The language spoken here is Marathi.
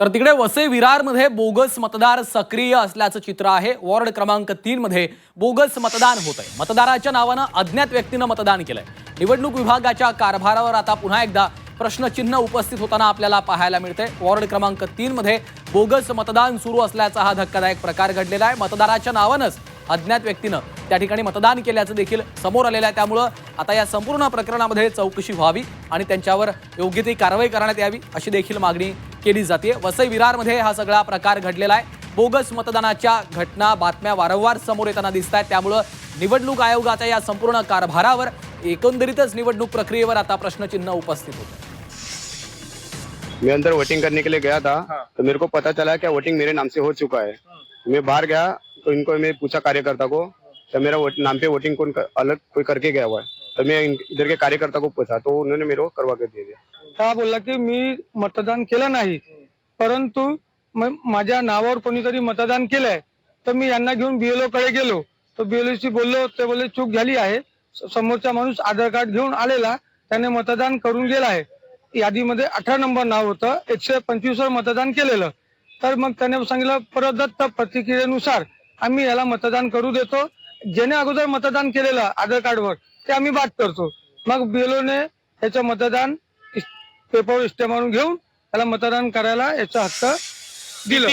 तर तिकडे वसई विरारमध्ये बोगस मतदार सक्रिय असल्याचं चित्र आहे। वॉर्ड क्रमांक 3 मध्ये बोगस मतदान होतंय। मतदाराच्या नावानं अज्ञात व्यक्तीनं मतदान केलंय। निवडणूक विभागाच्या कारभारावर आता पुन्हा एकदा प्रश्नचिन्ह उपस्थित होताना आपल्याला पाहायला मिळते। वॉर्ड क्रमांक 3 मध्ये बोगस मतदान सुरू असल्याचा हा धक्कादायक प्रकार घडलेला आहे। मतदाराच्या नावानंच अज्ञात व्यक्तीनं त्या ठिकाणी मतदान केल्याचं देखील समोर आलेलं आहे। त्यामुळे आता या संपूर्ण प्रकरणामध्ये चौकशी व्हावी आणि त्यांच्यावर योग्य ती कारवाई करण्यात यावी अशी देखील मागणी केली जाते। वसई विरारमध्ये हा सगळा प्रकार घडलेला आहे। बोगस मतदानाच्या घटना बातम्या वारंवार समोर येताना दिसत आहेत। त्यामुळे निवडणूक आयोगाच्या या संपूर्ण कारभारावर एकंदरीतच निवडणूक प्रक्रियेवर आता प्रश्नचिन्ह उपस्थित होतं। मैं अंदर वोटिंग करने के लिए गया था, तो मेरे को पता चला कि वोटिंग मेरे नाम से हो चुका है। मैं बाहर गया तो इनको मैं पूछा कार्यकर्ता को, तो मेरा नाम पे वोटिंग अलग कोई करके गया हुआ है। तो मैं इधर के कार्यकर्ता को पूछा तो उन्होंने मेरे को करवा के दे दिया। हा बोलला की मी मतदान केलं नाही, परंतु माझ्या नावावर कोणीतरी मतदान केलंय, तर मी यांना घेऊन बीएलओ कडे गेलो। तो बीएलओ शी बोललो, ते बोलले चूक झाली आहे। समोरचा माणूस आधार कार्ड घेऊन आलेला, त्याने मतदान करून गेला आहे। यादीमध्ये 18 नंबर नाव होतं, 125 वर मतदान केलेलं। तर मग त्याने सांगितलं प्रदत्त प्रतिक्रियेनुसार आम्ही याला मतदान करू देतो। ज्याने अगोदर मतदान केलेलं आधार कार्डवर ते आम्ही बाद करतो। मग बीएलओने याचं मतदान पेपरवर स्टॅम्प मारून घेऊन त्याला मतदान करायला याचा हक्क दिलं।